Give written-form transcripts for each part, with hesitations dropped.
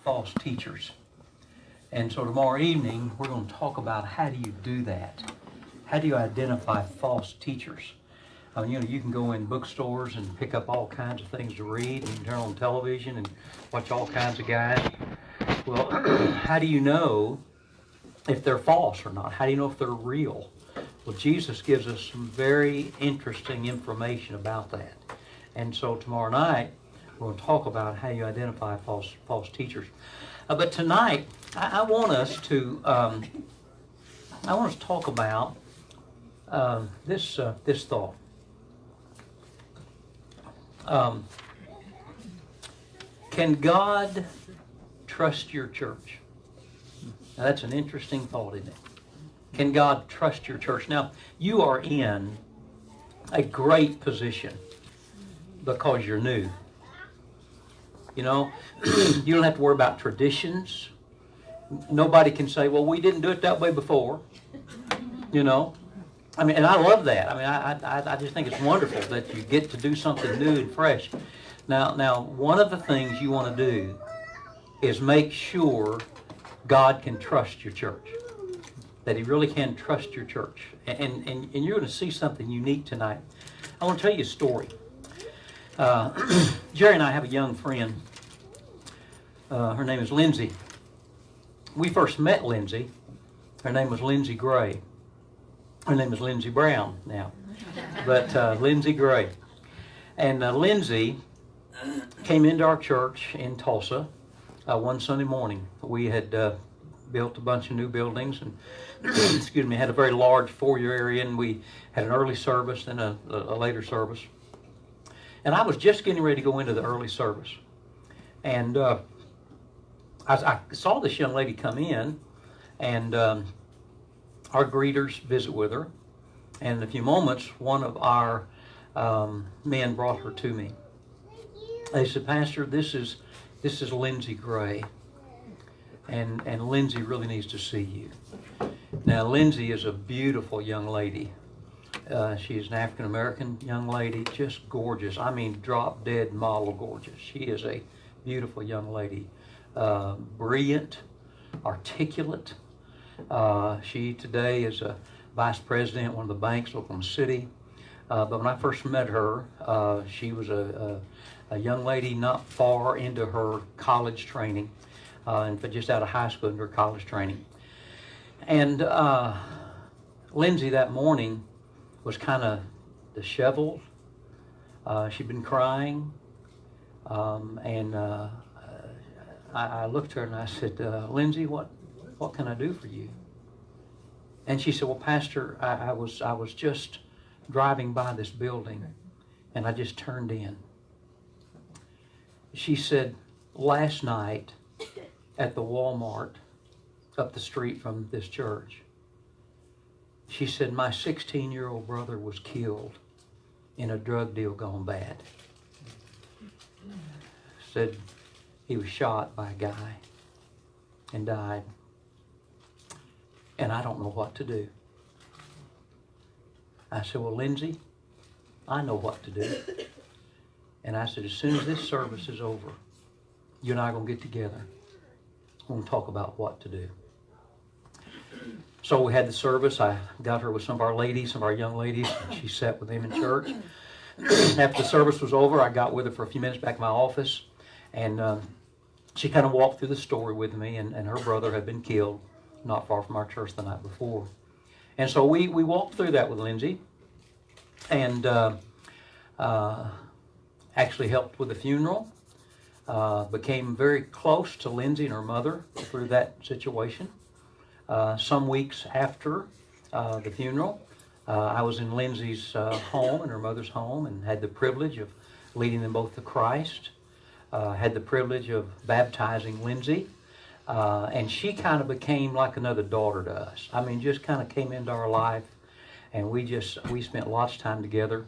false teachers. And so tomorrow evening, we're going to talk about how do you do that? How do you identify false teachers? You can go in bookstores and pick up all kinds of things to read, and you can turn on television and watch all kinds of guys. Well, how do you know if they're false or not? How do you know if they're real? Well, Jesus gives us some very interesting information about that. And so tomorrow night, we're going to talk about how you identify false teachers. But tonight, I want us to talk about this thought. Can God trust your church? Now, that's an interesting thought, isn't it? Can God trust your church? Now, you are in a great position because you're new. You know, you don't have to worry about traditions. Nobody can say, well, we didn't do it that way before. You know? I mean, and I love that. I mean, I just think it's wonderful that you get to do something new and fresh. Now, one of the things you want to do is make sure God can trust your church. That He really can trust your church. And you're going to see something unique tonight. I want to tell you a story. Jerry and I have a young friend. Her name is Lindsay. We first met Lindsay. Her name was Lindsay Gray. Her name is Lindsay Brown now. But Lindsay Gray. And Lindsay came into our church in Tulsa one Sunday morning. We had built a bunch of new buildings and had a very large foyer area, and we had an early service and a later service. And I was just getting ready to go into the early service. And I saw this young lady come in, and our greeters visit with her. And in a few moments, one of our men brought her to me. They said, Pastor, this is Lindsay Gray. And Lindsay really needs to see you. Now, Lindsay is a beautiful young lady. She's an African-American young lady, just gorgeous. I mean, drop-dead model gorgeous. She is a beautiful young lady. Brilliant, articulate. She today is a vice president at one of the banks in Oklahoma City. But when I first met her, she was a young lady not far into her college training, and just out of high school into her college training. And Lindsay that morning was kind of disheveled. She'd been crying. And I looked at her and I said, Lindsay, what can I do for you? And she said, well, Pastor, I was just driving by this building and I just turned in. She said, last night at the Walmart up the street from this church, she said, my 16-year-old brother was killed in a drug deal gone bad. Said he was shot by a guy and died. And I don't know what to do. I said, well, Lindsay, I know what to do. And I said, as soon as this service is over, you and I are going to get together. We're going to talk about what to do. So we had the service. I got her with some of our ladies, some of our young ladies. And she sat with them in church. After the service was over, I got with her for a few minutes back in my office. And she kind of walked through the story with me. And her brother had been killed not far from our church the night before. And so we walked through that with Lindsay. And actually helped with the funeral. Became very close to Lindsay and her mother through that situation. Some weeks after the funeral, I was in Lindsay's home and her mother's home and had the privilege of leading them both to Christ. Had the privilege of baptizing Lindsay. And she kind of became like another daughter to us. I mean, just kind of came into our life, and we spent lots of time together.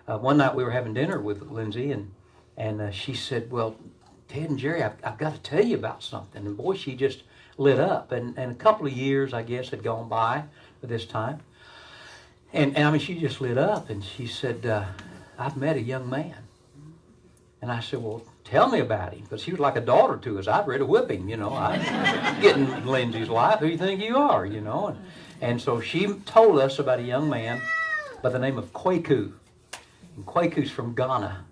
One night we were having dinner with Lindsay, and she said, well, Ted and Jerry, I've got to tell you about something. And boy, she just lit up. And a couple of years, I guess, had gone by at this time. And I mean, she just lit up, and she said, I've met a young man. And I said, well, tell me about him, because he was like a daughter to us. I'd ready to whip him, I'm getting in Lindsay's life. Who do you think you are, And so she told us about a young man by the name of Kwaku. And Kwaku's from Ghana.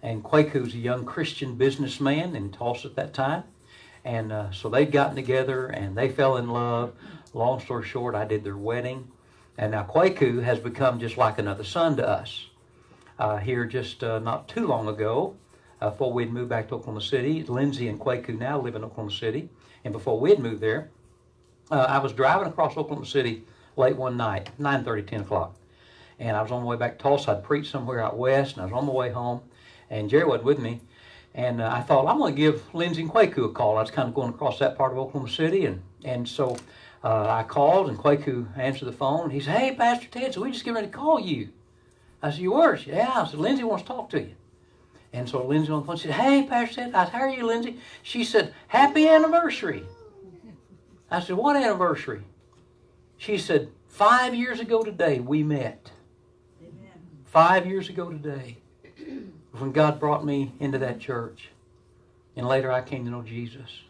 And Kwaku's a young Christian businessman in Tulsa at that time. And so they'd gotten together and they fell in love. Long story short, I did their wedding. And now Kwaku has become just like another son to us. Here just not too long ago, before we'd moved back to Oklahoma City. Lindsay and Kwaku now live in Oklahoma City. And before we'd moved there, I was driving across Oklahoma City late one night, 9:30, 10 o'clock. And I was on my way back to Tulsa. I'd preached somewhere out west, and I was on my way home. And Jerry wasn't with me. And I thought, I'm going to give Lindsay and Kwaku a call. I was kind of going across that part of Oklahoma City. And so I called, and Kwaku answered the phone. He said, hey, Pastor Ted, so we just getting ready to call you. I said, you were? Yeah. I said, Lindsay wants to talk to you. And so Lindsay on the phone said, hey, Pastor Ted. I said, how are you, Lindsay? She said, happy anniversary. I said, what anniversary? She said, 5 years ago today we met. Amen. 5 years ago today, when God brought me into that church. And later I came to know Jesus.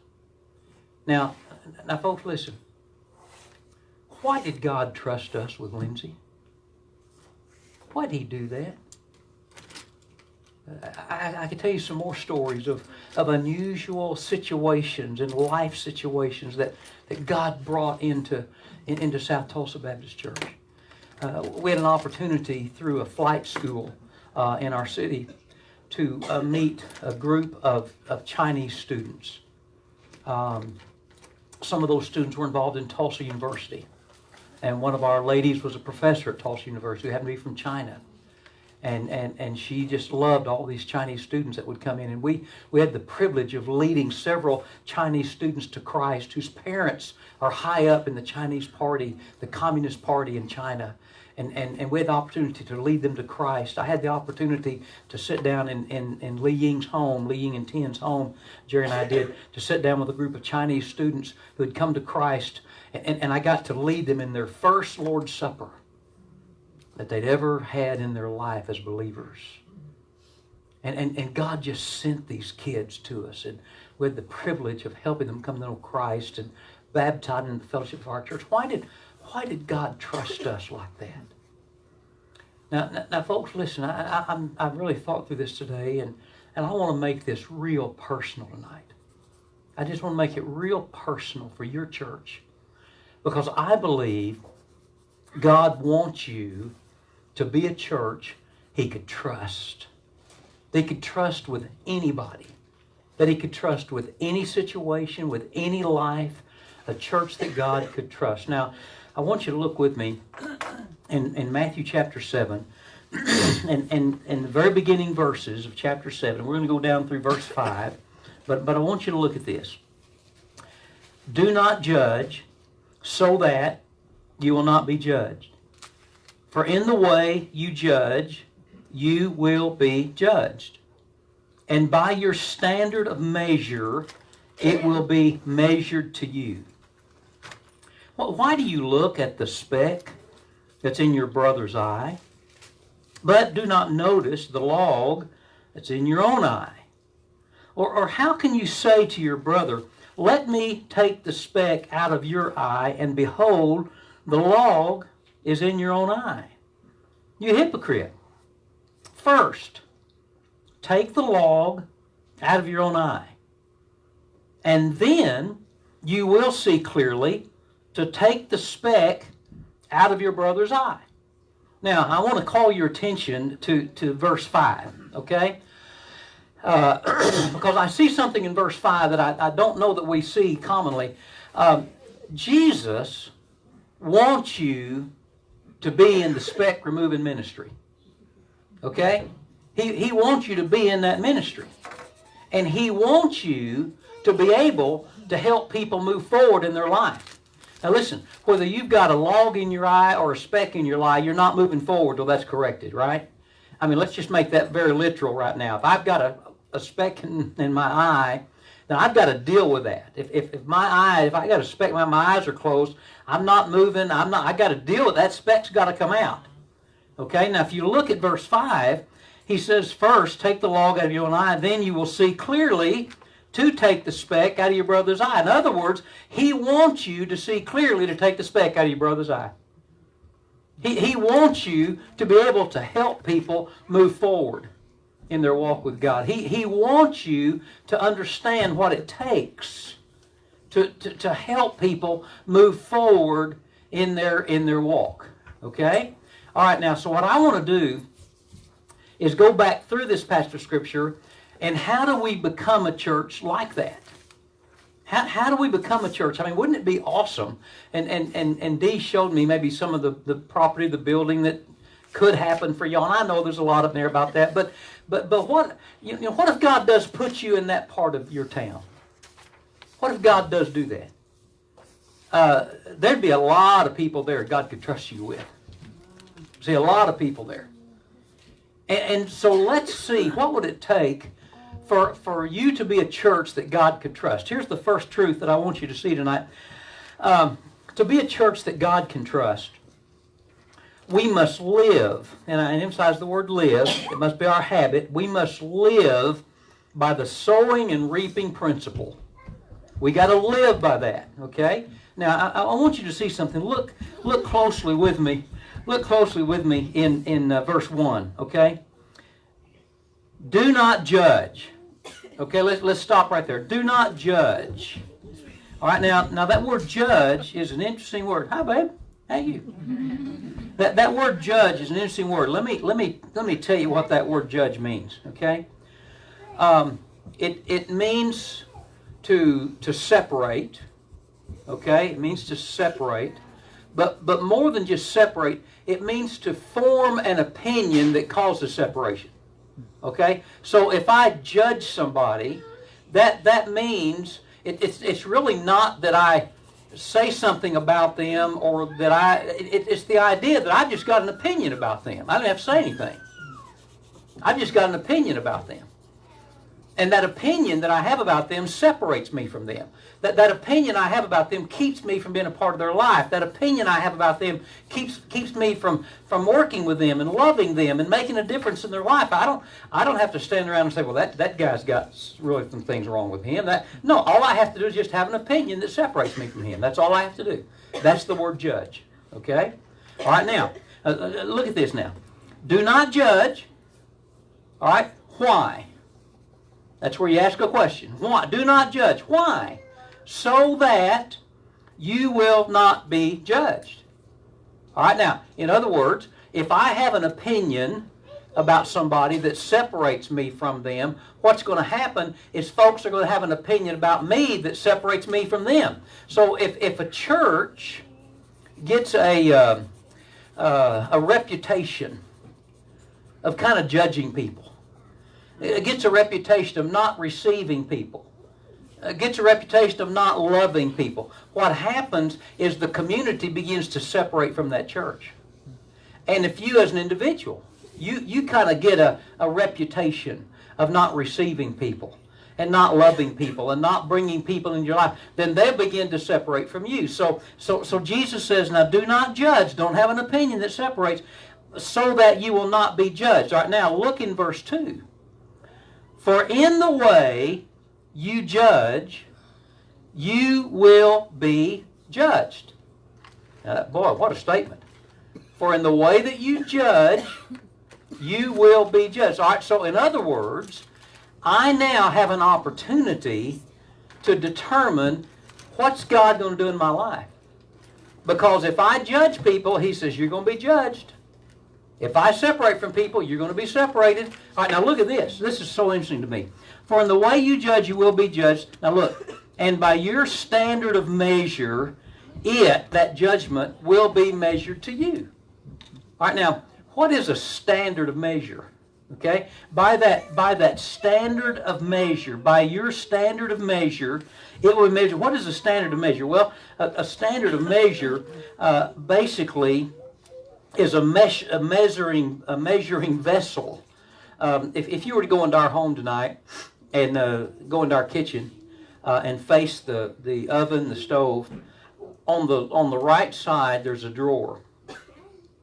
Now folks, listen. Why did God trust us with Lindsay? Why did he do that? I could tell you some more stories of unusual situations and life situations that God brought into South Tulsa Baptist Church. We had an opportunity through a flight school in our city to meet a group of Chinese students. Some of those students were involved in Tulsa University. And one of our ladies was a professor at Tulsa University who happened to be from China. And she just loved all these Chinese students that would come in. And we had the privilege of leading several Chinese students to Christ whose parents are high up in the Chinese party, the Communist Party in China. And we had the opportunity to lead them to Christ. I had the opportunity to sit down in Li Ying's home, Li Ying and Tian's home, Jerry and I did, to sit down with a group of Chinese students who had come to Christ. And I got to lead them in their first Lord's Supper that they'd ever had in their life as believers. And God just sent these kids to us. And we had the privilege of helping them come to know Christ and baptizing in the fellowship of our church. Why did God trust us like that? Now folks, listen, I've really thought through this today, and I want to make this real personal tonight. I just want to make it real personal for your church, because I believe God wants you to be a church he could trust. That he could trust with anybody. That he could trust with any situation, with any life. A church that God could trust. Now, I want you to look with me in Matthew chapter 7. and the very beginning verses of chapter 7. We're going to go down through verse 5. But I want you to look at this. Do not judge, so that you will not be judged. For in the way you judge, you will be judged. And by your standard of measure, it will be measured to you. Well, why do you look at the speck that's in your brother's eye, but do not notice the log that's in your own eye? Or how can you say to your brother, let me take the speck out of your eye, and behold, the log is in your own eye? You hypocrite. First, take the log out of your own eye, and then you will see clearly to take the speck out of your brother's eye. Now, I want to call your attention to verse 5, okay? Because I see something in verse 5 that I don't know that we see commonly. Jesus wants you to be in the speck removing ministry. Okay? He wants you to be in that ministry. And he wants you to be able to help people move forward in their life. Now listen, whether you've got a log in your eye or a speck in your eye, you're not moving forward till that's corrected, right? I mean, let's just make that very literal right now. If I've got a speck in my eye, then I've got to deal with that. If I got a speck, my eyes are closed, I'm not moving, I got to deal with that. Speck's got to come out. Okay, now if you look at verse 5, he says, first, take the log out of your own eye, then you will see clearly to take the speck out of your brother's eye. In other words, he wants you to see clearly to take the speck out of your brother's eye. He wants you to be able to help people move forward in their walk with God. He wants you to understand what it takes to help people move forward in their walk. Okay? All right, now, so what I want to do is go back through this passage of Scripture, and how do we become a church like that? How do we become a church? I mean, wouldn't it be awesome? And Dee showed me maybe some of the property, the building that could happen for y'all. And I know there's a lot up there about that. But what what if God does put you in that part of your town? What if God does do that? There'd be a lot of people there God could trust you with. See, a lot of people there. And so let's see, what would it take for you to be a church that God could trust? Here's the first truth that I want you to see tonight. To be a church that God can trust, we must live, and I emphasize the word live, it must be our habit, we must live by the sowing and reaping principle. We got to live by that, okay? Now, I want you to see something. Look closely with me. Look closely with me in verse 1, okay? Do not judge. Okay, let's stop right there. Do not judge. All right, now that word judge is an interesting word. Hi, babe. How you? That word judge is an interesting word. Let me tell you what that word judge means. Okay, it means to separate. Okay, it means to separate, but more than just separate, it means to form an opinion that causes separation. Okay, so if I judge somebody, that means it's really not that I say something about them, or that it's the idea that I've just got an opinion about them. I don't have to say anything. I've just got an opinion about them. And that opinion that I have about them separates me from them. That opinion I have about them keeps me from being a part of their life. That opinion I have about them keeps me from working with them and loving them and making a difference in their life. I don't have to stand around and say, well, that guy's got really some things wrong with him. No, all I have to do is just have an opinion that separates me from him. That's all I have to do. That's the word judge. Okay? All right, now, look at this now. Do not judge. All right? Why? That's where you ask a question. Why? Do not judge. Why? So that you will not be judged. All right, now, in other words, if I have an opinion about somebody that separates me from them, what's going to happen is folks are going to have an opinion about me that separates me from them. So if a church gets a reputation of kind of judging people, it gets a reputation of not receiving people, it gets a reputation of not loving people, what happens is the community begins to separate from that church. And if you as an individual, you kind of get a reputation of not receiving people and not loving people and not bringing people into your life, then they begin to separate from you. So Jesus says, now do not judge, don't have an opinion that separates, so that you will not be judged. All right, now look in verse 2. For in the way you judge, you will be judged. Now, boy, what a statement. For in the way that you judge, you will be judged. All right, so in other words, I now have an opportunity to determine what's God going to do in my life. Because if I judge people, he says, you're going to be judged. If I separate from people, you're going to be separated. All right, now look at this. This is so interesting to me. For in the way you judge, you will be judged. Now look, and by your standard of measure, that judgment, will be measured to you. All right, now, what is a standard of measure? Okay, by that standard of measure, by your standard of measure, it will measure. What is a standard of measure? Well, a standard of measure basically is a measuring vessel. If you were to go into our home tonight and go into our kitchen and face the oven, the stove, on the right side there's a drawer,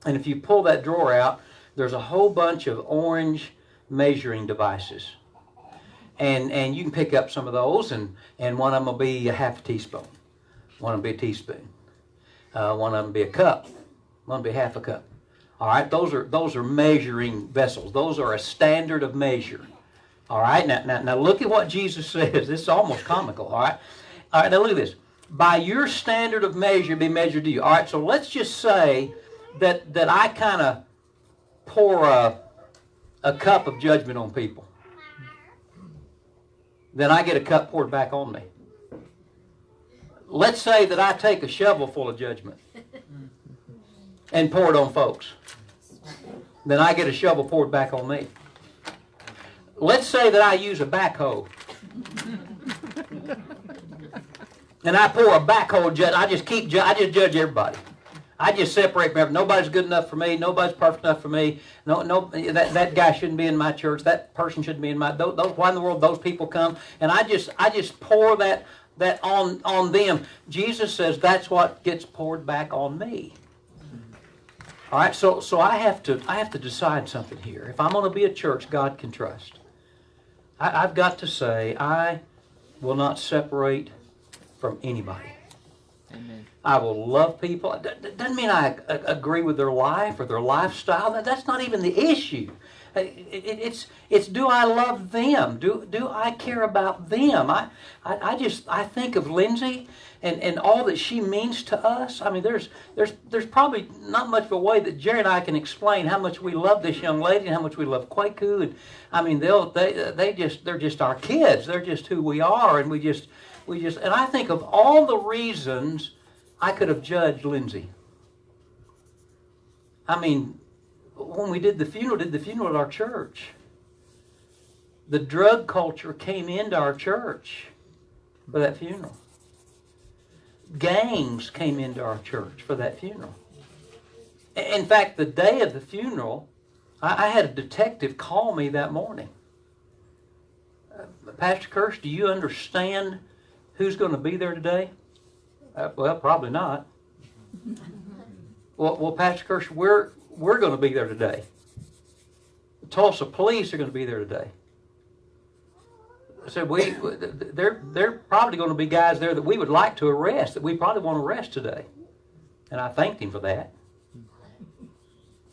and if you pull that drawer out, there's a whole bunch of orange measuring devices. And you can pick up some of those, and one of them will be a half a teaspoon. One will be a teaspoon. One of them will be a cup. One will be half a cup. All right, those are measuring vessels. Those are a standard of measure. All right, now look at what Jesus says. This is almost comical. All right, now look at this. By your standard of measure, be measured to you. All right, so let's just say that I kind of pour a cup of judgment on people. Then I get a cup poured back on me. Let's say that I take a shovel full of judgment and pour it on folks. Then I get a shovel poured back on me. Let's say that I use a backhoe. And I pour a backhoe judge. I just judge everybody. I just separate from everybody. Nobody's good enough for me. Nobody's perfect enough for me. No, that guy shouldn't be in my church. That person shouldn't be in my. Why in the world those people come? And I just pour that on them. Jesus says that's what gets poured back on me. All right. So I have to decide something here. If I'm going to be a church God can trust, I've got to say I will not separate from anybody. Amen. I will love people. It doesn't mean I agree with their life or their lifestyle. That's not even the issue. It's do I love them? Do I care about them? I think of Lindsay and all that she means to us. I mean, there's probably not much of a way that Jerry and I can explain how much we love this young lady and how much we love Kwaku. And I mean, they're just our kids. They're just who we are, and we just and I think of all the reasons I could have judged Lindsay. I mean, when we did the funeral at our church, the drug culture came into our church for that funeral. Gangs came into our church for that funeral. In fact, the day of the funeral, I had a detective call me that morning. Pastor Kersh, do you understand who's going to be there today? Well, probably not. Well, Pastor Kersh, we're going to be there today. The Tulsa police are going to be there today. I said, they're probably going to be guys there that we would like to arrest, that we probably want to arrest today. And I thanked him for that.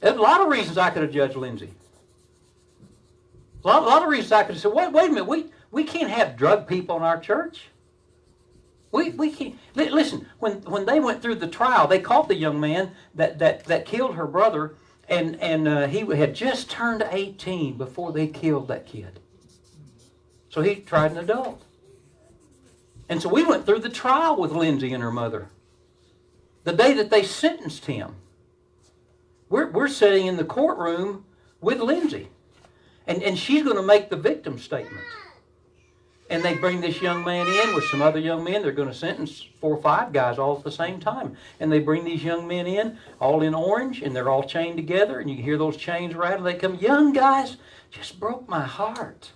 There's a lot of reasons I could have judged Lindsay. A lot of reasons I could have said, wait a minute, we can't have drug people in our church. We can't. Listen, when they went through the trial, they caught the young man that killed her brother, and he had just turned 18 before they killed that kid. So he tried an adult. And so we went through the trial with Lindsay and her mother. The day that they sentenced him, we're sitting in the courtroom with Lindsay, and she's going to make the victim statement. And they bring this young man in with some other young men. They're going to sentence 4 or 5 guys all at the same time. And they bring these young men in, all in orange, and they're all chained together. And you can hear those chains rattle. They come, young guys, just broke my heart.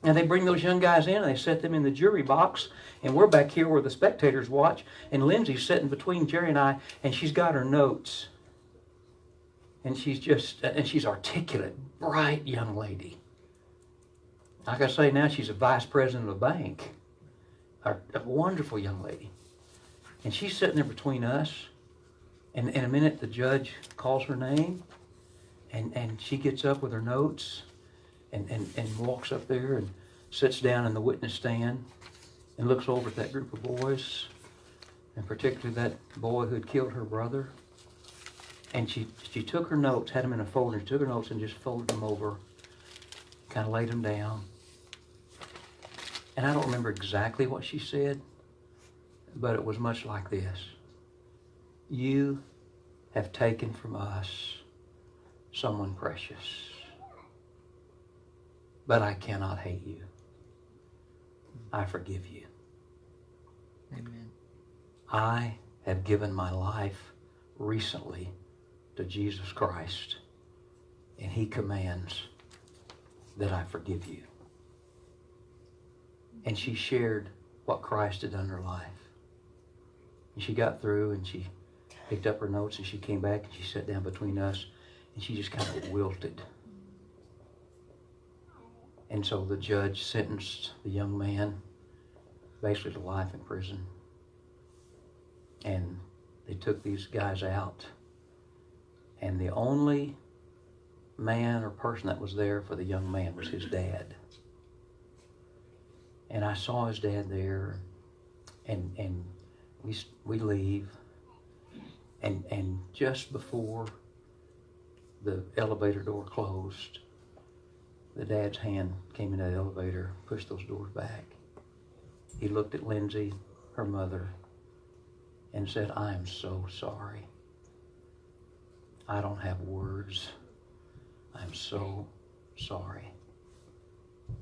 And they bring those young guys in, and they set them in the jury box. And we're back here where the spectators watch. And Lindsay's sitting between Jerry and I, and she's got her notes. And she's articulate, bright young lady. Like I say now, she's a vice president of a bank. A wonderful young lady. And she's sitting there between us. And in a minute, the judge calls her name. And she gets up with her notes and walks up there and sits down in the witness stand and looks over at that group of boys. And particularly that boy who had killed her brother. And she took her notes, had them in a folder. She took her notes and just folded them over. Kind of laid them down. And I don't remember exactly what she said, but it was much like this. You have taken from us someone precious, but I cannot hate you. I forgive you. Amen. I have given my life recently to Jesus Christ, and He commands that I forgive you. And she shared what Christ had done in her life. And she got through and she picked up her notes and she came back and she sat down between us and she just kind of wilted. And so the judge sentenced the young man basically to life in prison. And they took these guys out. And the only man or person that was there for the young man was his dad. And I saw his dad there, and we leave. And just before the elevator door closed, the dad's hand came into the elevator, pushed those doors back. He looked at Lindsay, her mother, and said, "I am so sorry. I don't have words. I'm so sorry."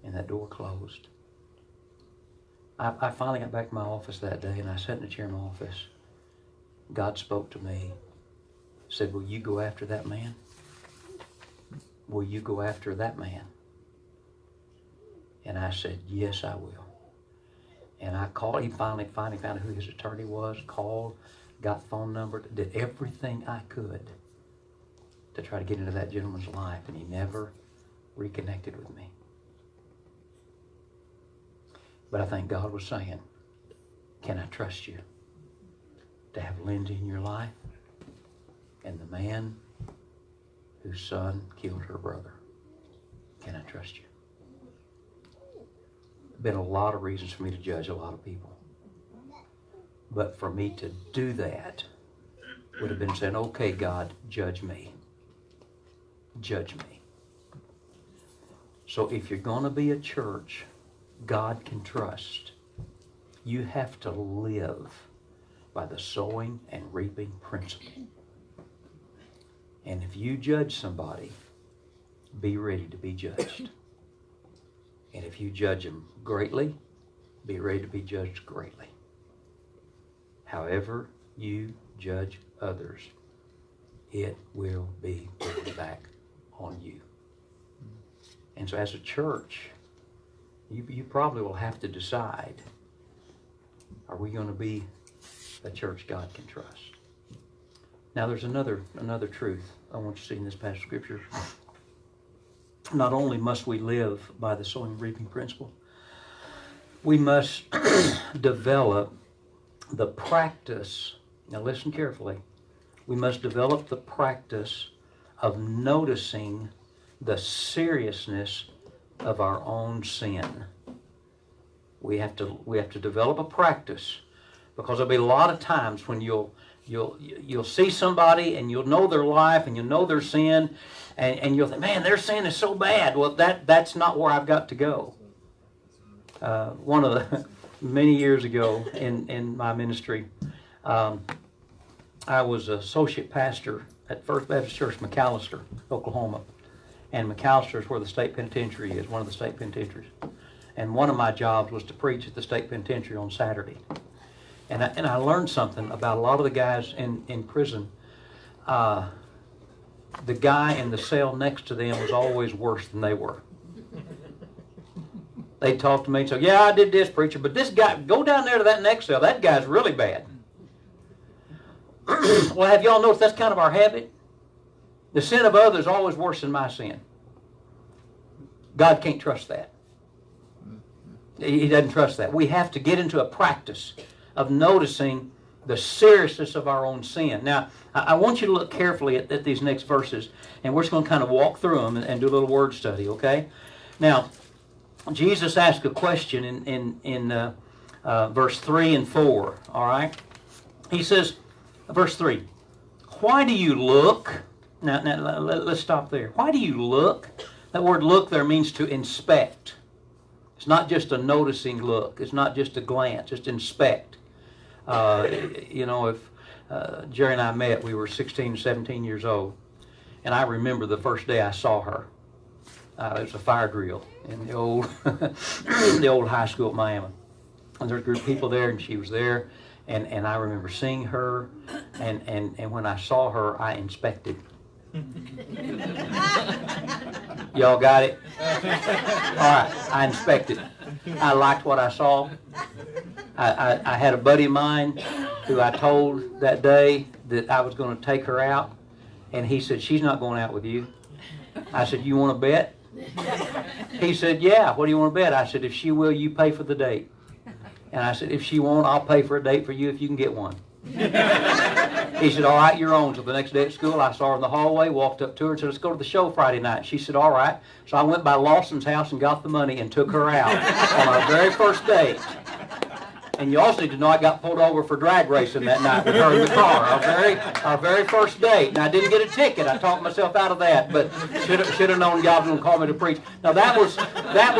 And that door closed. I finally got back to my office that day, and I sat in the chair in my office. God spoke to me, said, "Will you go after that man? Will you go after that man?" And I said, "Yes, I will." And I called. He finally found out who his attorney was, called, got phone number, did everything I could to try to get into that gentleman's life, and he never reconnected with me. But I think God was saying, can I trust you to have Lindsay in your life and the man whose son killed her brother? Can I trust you? Been a lot of reasons for me to judge a lot of people. But for me to do that would have been saying, okay, God, judge me. Judge me. So if you're going to be a church God can trust, you have to live by the sowing and reaping principle. And if you judge somebody, be ready to be judged. And if you judge them greatly, be ready to be judged greatly. However you judge others, it will be put back on you. And so as a church, you probably will have to decide, are we going to be a church God can trust? Now there's another truth I want you to see in this passage of Scripture. Not only must we live by the sowing and reaping principle, we must develop the practice. Now listen carefully. We must develop the practice of noticing the seriousness of our own sin. We have to develop a practice, because there'll be a lot of times when you'll see somebody and you'll know their life and you'll know their sin, and you'll think, man, their sin is so bad. Well, that's not where I've got to go. One of the many years ago in my ministry, I was associate pastor at First Baptist Church, McAllister, Oklahoma. And McAllister is where the state penitentiary is, one of the state penitentiaries. And one of my jobs was to preach at the state penitentiary on Saturday. And I learned something about a lot of the guys in prison. The guy in the cell next to them was always worse than they were. They'd talk to me and say, yeah, I did this, preacher, but this guy, go down there to that next cell, that guy's really bad. Well, have y'all noticed that's kind of our habit? The sin of others is always worse than my sin. God can't trust that. He doesn't trust that. We have to get into a practice of noticing the seriousness of our own sin. Now, I want you to look carefully at these next verses, and we're just going to kind of walk through them and do a little word study, okay? Now, Jesus asked a question in verse 3 and 4, all right? He says, verse 3, why do you look? Now let's stop there. Why do you look? That word look there means to inspect. It's not just a noticing look. It's not just a glance. Just inspect. If Jerry and I met, we were 16, 17 years old. And I remember the first day I saw her. It was a fire drill in the old the old high school at Miami. And there was a group of people there, and she was there. And I remember seeing her. And when I saw her, I inspected. Y'all got it? All right, I inspected. I liked what I saw. I had a buddy of mine who I told that day that I was going to take her out, and he said, she's not going out with you. I said, you want to bet? He said, yeah, what do you want to bet? I said, if she will, you pay for the date. And I said, if she won't, I'll pay for a date for you if you can get one. He said, all right, you're on. So the next day at school, I saw her in the hallway, walked up to her and said, let's go to the show Friday night. She said, all right. So I went by Lawson's house and got the money and took her out on our very first date. And you also need to know I got pulled over for drag racing that night with her in the car. Our very first date. And I didn't get a ticket. I talked myself out of that, but should have known God was going to call me to preach. Now that was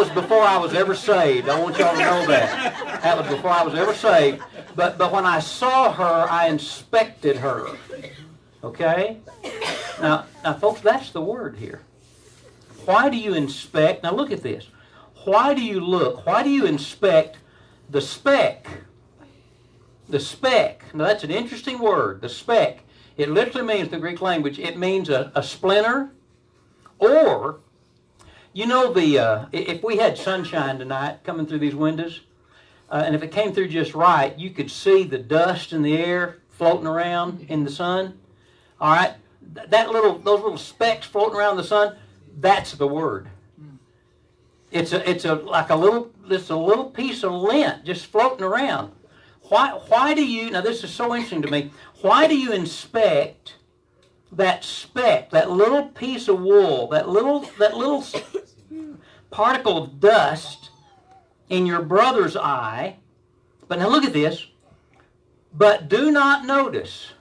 before I was ever saved. I want y'all to know that. That was before I was ever saved. But when I saw her, I inspected her. Okay? Now folks, that's the word here. Why do you inspect? Now look at this. Why do you look? Why do you inspect the speck? The speck. Now that's an interesting word, the speck. It literally means, in the Greek language, it means a splinter, or, you know, if we had sunshine tonight coming through these windows, and if it came through just right, you could see the dust in the air floating around in the sun. All right? Those little specks floating around the sun, that's the word. It's a little piece of lint just floating around. Why do you, now this is so interesting to me, why do you inspect that speck, that little piece of wool, that little particle of dust in your brother's eye? But now look at this. But do not notice.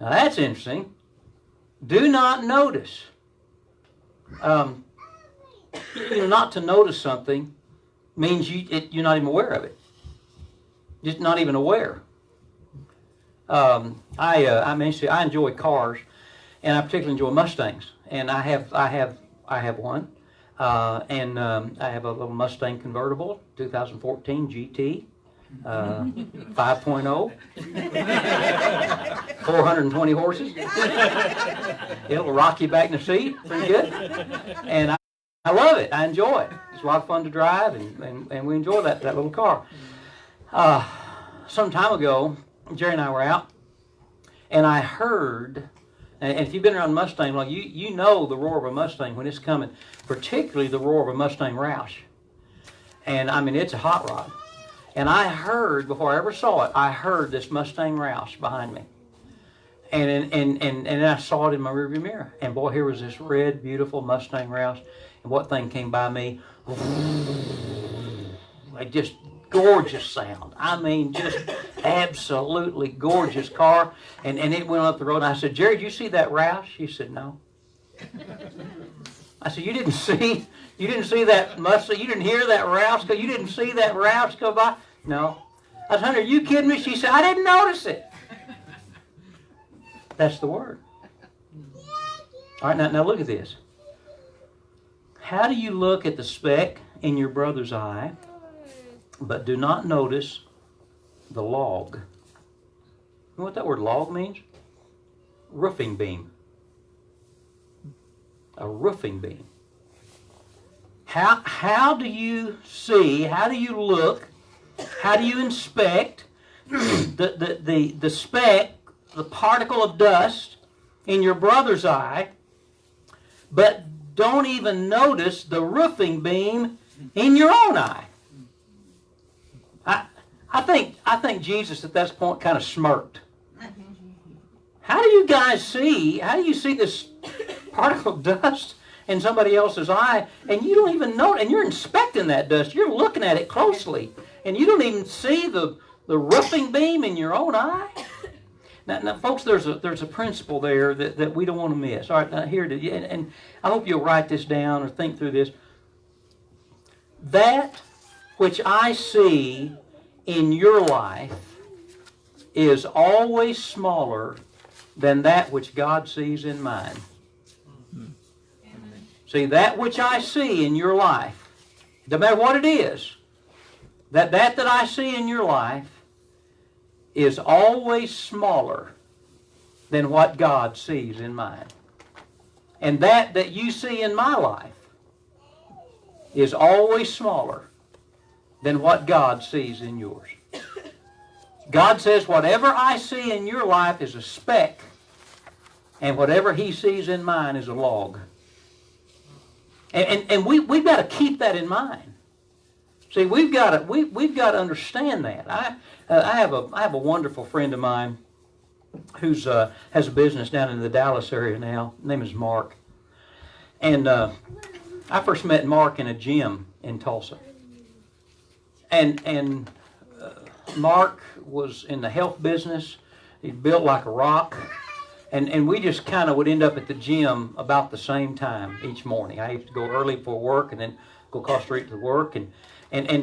Now that's interesting. Do not notice. Not to notice something means you're not even aware of it. Just not even aware. I enjoy cars, and I particularly enjoy Mustangs. And I have one, and I have a little Mustang convertible, 2014 GT, 5.0, 420 horses. It'll rock you back in the seat, pretty good. And I love it. I enjoy it. It's a lot of fun to drive, and we enjoy that little car. Some time ago, Jerry and I were out, and I heard, and if you've been around Mustang long, you know the roar of a Mustang when it's coming, particularly the roar of a Mustang Roush. And I mean, it's a hot rod. And I heard, before I ever saw it, I heard this Mustang Roush behind me. And I saw it in my rearview mirror. And boy, here was this red, beautiful Mustang Roush. And what thing came by me? Like just gorgeous sound. I mean, just absolutely gorgeous car. And it went up the road. And I said, Jerry, did you see that Roush? He said, no. I said, you didn't see that Mustang? You didn't hear that Roush go? You didn't see that Roush go by? No. I said, honey, are you kidding me? She said, I didn't notice it. That's the word. All right, now look at this. How do you look at the speck in your brother's eye, but do not notice the log? You know what that word log means? Roofing beam. A roofing beam. How do you see, how do you look, how do you inspect the speck, the particle of dust in your brother's eye, but don't even notice the roofing beam in your own eye? I think Jesus at that point kind of smirked. How do you see this particle of dust in somebody else's eye, and you don't even know it, and you're inspecting that dust, you're looking at it closely, and you don't even see the roofing beam in your own eye? Now, folks, there's a principle there that we don't want to miss. All right, now here it is, and I hope you'll write this down or think through this. That which I see in your life is always smaller than that which God sees in mine. See, that which I see in your life, no matter what it is, that I see in your life is always smaller than what God sees in mine. And that you see in my life is always smaller than what God sees in yours. God says, whatever I see in your life is a speck, and whatever He sees in mine is a log. And we've got to keep that in mind. See, we've got to understand that. I have a wonderful friend of mine who's has a business down in the Dallas area now. His name is Mark. And I first met Mark in a gym in Tulsa. And Mark was in the health business. He's built like a rock. And we just kind of would end up at the gym about the same time each morning. I used to go early for work and then go across the street to work. And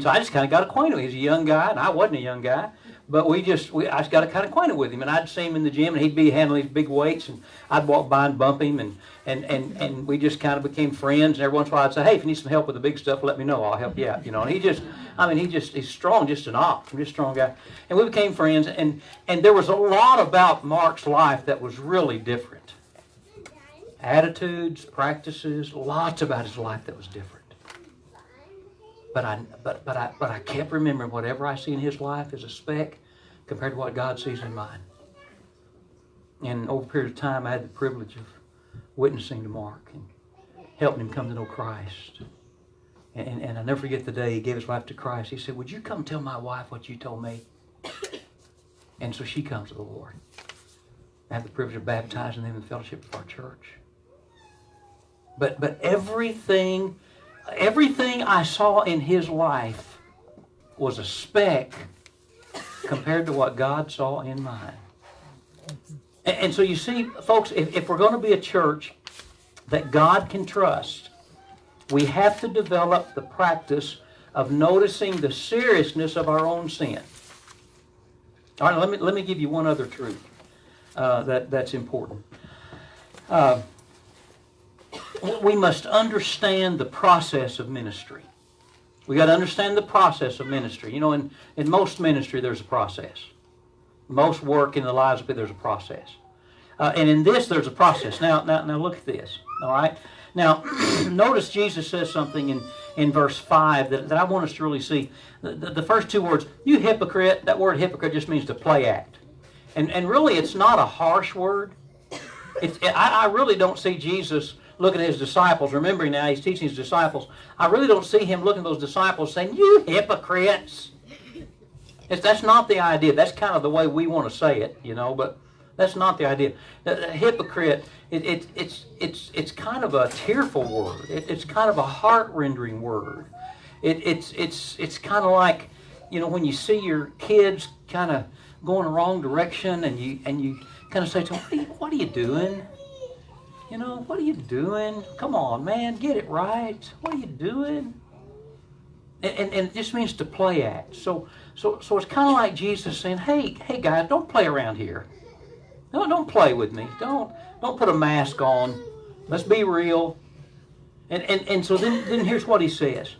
so I just kind of got acquainted with him. He was a young guy, and I wasn't a young guy. But I just got kind of acquainted with him. And I'd see him in the gym, and he'd be handling these big weights. And I'd walk by and bump him. And we just kind of became friends. And every once in a while I'd say, hey, if you need some help with the big stuff, let me know. I'll help you out. You know, and he's strong, just an ox. Just a strong guy. And we became friends. And there was a lot about Mark's life that was really different. Attitudes, practices, lots about his life that was different. But I kept remembering whatever I see in his life is a speck compared to what God sees in mine. And over a period of time, I had the privilege of witnessing to Mark and helping him come to know Christ. And I'll never forget the day he gave his life to Christ. He said, would you come tell my wife what you told me? And so she comes to the Lord. I have the privilege of baptizing them in the fellowship of our church. But everything I saw in his life was a speck compared to what God saw in mine. And so you see, folks, if we're going to be a church that God can trust, we have to develop the practice of noticing the seriousness of our own sin. All right, let me give you one other truth that's important. We must understand the process of ministry. We got to understand the process of ministry. You know, in most ministry, there's a process. Most work in the lives of people, there's a process. And in this, there's a process. Now look at this. All right. Now, notice Jesus says something in verse 5 that I want us to really see. The first two words, you hypocrite. That word hypocrite just means to play act. And really, it's not a harsh word. I really don't see Jesus looking at his disciples, remembering now he's teaching his disciples. I really don't see him looking at those disciples saying, you hypocrites. That's not the idea. That's kind of the way we want to say it, you know, but that's not the idea. The hypocrite, it's kind of a tearful word. It's kind of a heart-rendering word. It's kind of like, you know, when you see your kids kind of going the wrong direction and you kind of say to them, what are you doing? You know, what are you doing? Come on, man, get it right. What are you doing? And it just means to play act. So it's kind of like Jesus saying, hey guys, don't play around here. No, don't play with me. Don't put a mask on. Let's be real. And so then here's what he says.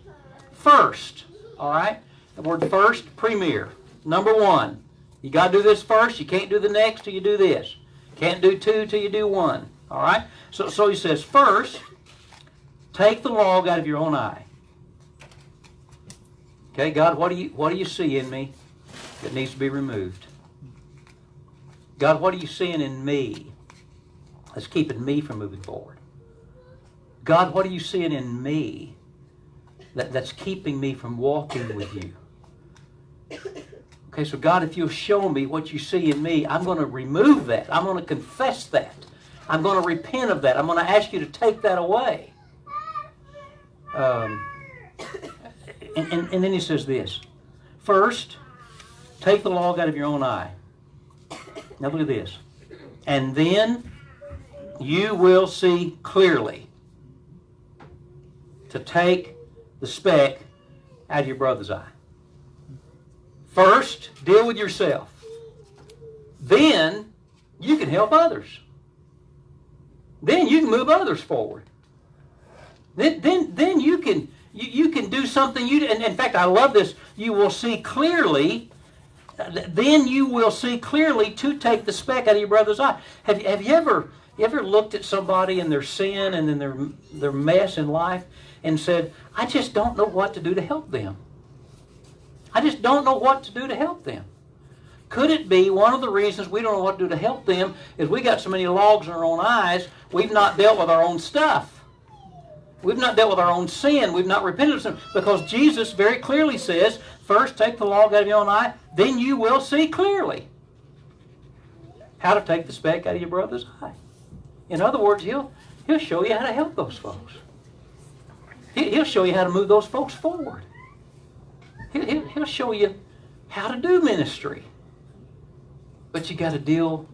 First, all right? The word first, premier. Number one. You got to do this first. You can't do the next till you do this. Can't do two till you do one. All right? So he says, first, take the log out of your own eye. Okay, God, what do you see in me that needs to be removed? God, what are you seeing in me that's keeping me from moving forward? God, what are you seeing in me that's keeping me from walking with you? Okay, so God, if you'll show me what you see in me, I'm going to remove that. I'm going to confess that. I'm going to repent of that. I'm going to ask you to take that away. And then he says this. First, take the log out of your own eye. Now look at this. And then you will see clearly to take the speck out of your brother's eye. First, deal with yourself. Then you can help others. Then you can move others forward. Then you can do something. And in fact, I love this. You will see clearly. Then you will see clearly to take the speck out of your brother's eye. Have you ever looked at somebody and their sin and then their mess in life and said, I just don't know what to do to help them. I just don't know what to do to help them. Could it be one of the reasons we don't know what to do to help them is we got so many logs in our own eyes, we've not dealt with our own stuff. We've not dealt with our own sin. We've not repented of sin. Because Jesus very clearly says, first take the log out of your own eye, then you will see clearly how to take the speck out of your brother's eye. In other words, he'll show you how to help those folks. He'll show you how to move those folks forward. He'll show you how to do ministry. But you got to deal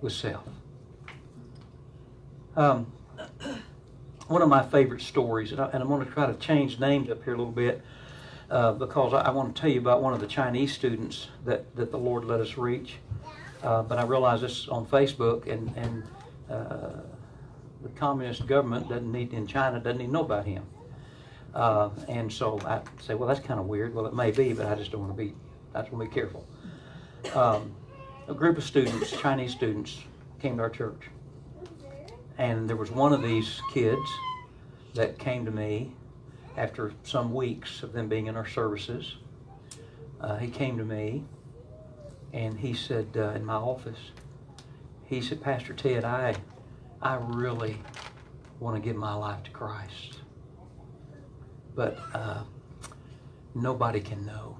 with self. One of my favorite stories, and I'm going to try to change names up here a little bit, because I want to tell you about one of the Chinese students that the Lord let us reach. But I realize this is on Facebook, and the communist government in China doesn't even know about him. And so I say, well, that's kind of weird. Well, it may be, but I just don't want to be. I just want to be careful. A group of students, Chinese students, came to our church, and there was one of these kids that came to me after some weeks of them being in our services. He came to me, and he said, in my office, he said, Pastor Ted, I really want to give my life to Christ, but nobody can know.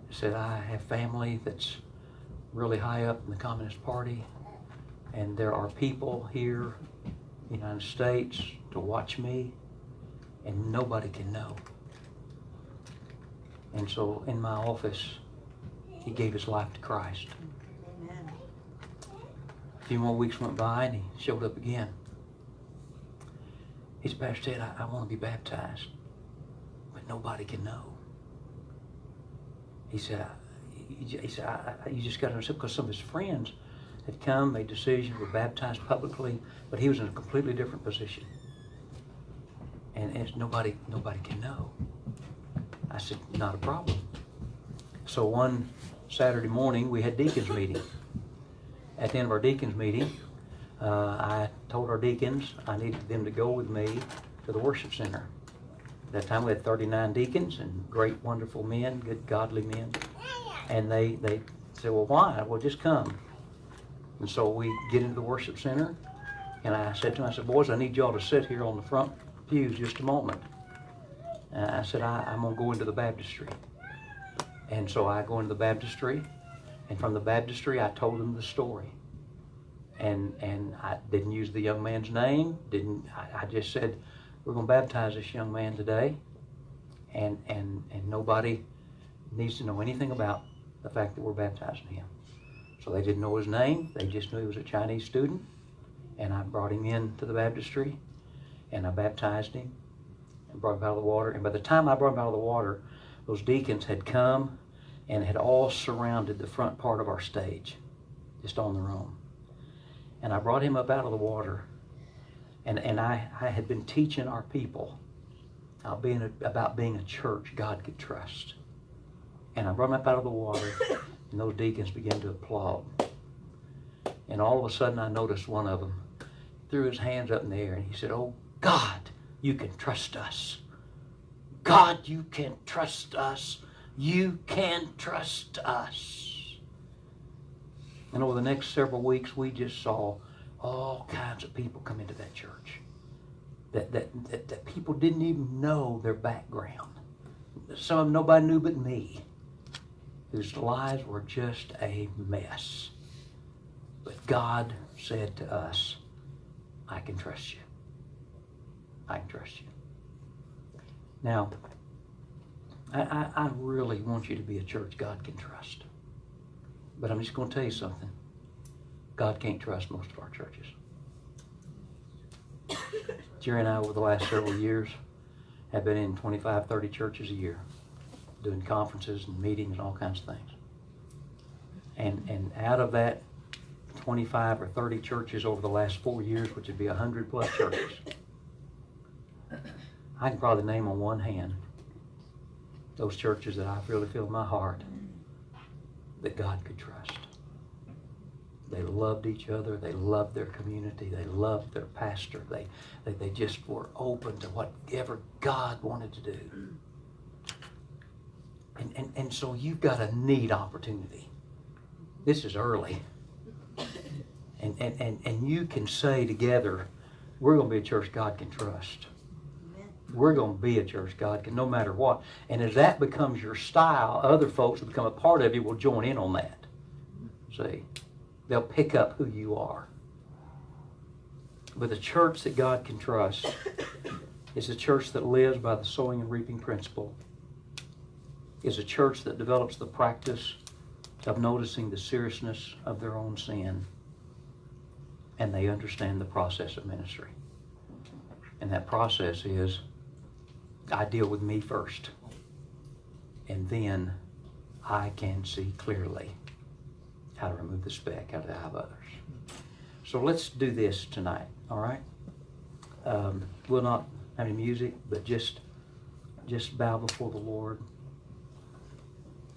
He said, I have family that's really high up in the Communist Party, and there are people here in the United States to watch me, and nobody can know. And so in my office, he gave his life to Christ. Amen. A few more weeks went by, and he showed up again. He said, Pastor Ted, I want to be baptized, but nobody can know. He said, you just got to understand, because some of his friends had come, made decisions, were baptized publicly, but he was in a completely different position. And nobody can know. I said, not a problem. So one Saturday morning, we had deacons meeting. At the end of our deacons meeting, I told our deacons I needed them to go with me to the worship center. At that time, we had 39 deacons and great, wonderful men, good, godly men. And they said, well, why? Well, just come. And so we get into the worship center, and I said to them, I said, boys, I need y'all to sit here on the front pews just a moment. And I said, I'm going to go into the baptistry. And so I go into the baptistry, and from the baptistry, I told them the story. And I didn't use the young man's name. I just said, we're going to baptize this young man today, and nobody needs to know anything about the fact that we're baptizing him. So they didn't know his name. They just knew he was a Chinese student. And I brought him into the baptistry, and I baptized him and brought him out of the water. And by the time I brought him out of the water, those deacons had come and had all surrounded the front part of our stage, just on their own. And I brought him up out of the water, and I had been teaching our people about being a church God could trust. And I brought him up out of the water, and those deacons began to applaud. And all of a sudden, I noticed one of them threw his hands up in the air, and he said, oh, God, you can trust us. God, you can trust us. You can trust us. And over the next several weeks, we just saw all kinds of people come into that church that people didn't even know their background. Some of them nobody knew but me, whose lives were just a mess. But God said to us, I can trust you. I can trust you. Now, I really want you to be a church God can trust. But I'm just going to tell you something. God can't trust most of our churches. Jerry and I, over the last several years, have been in 25, 30 churches a year, doing conferences and meetings and all kinds of things. And out of that 25 or 30 churches over the last 4 years, which would be 100 plus churches, I can probably name on one hand those churches that I really feel in my heart that God could trust. They loved each other. They loved their community. They loved their pastor. They just were open to whatever God wanted to do. And so you've got a neat opportunity. This is early. And you can say together, we're going to be a church God can trust. We're going to be a church God can, no matter what. And as that becomes your style, other folks who become a part of you will join in on that. See? They'll pick up who you are. But the church that God can trust is a church that lives by the sowing and reaping principle. Is a church that develops the practice of noticing the seriousness of their own sin. And they understand the process of ministry. And that process is, I deal with me first. And then I can see clearly how to remove the speck out of the eye of others. So let's do this tonight, all right? We'll not have any music, but just bow before the Lord.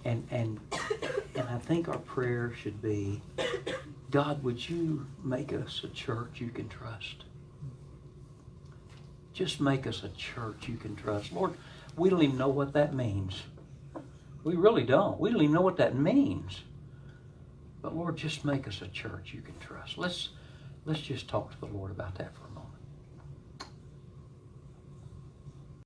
And I think our prayer should be, God, would you make us a church you can trust? Just make us a church you can trust. Lord, we don't even know what that means. We really don't. We don't even know what that means. But Lord, just make us a church you can trust. Let's just talk to the Lord about that for a minute.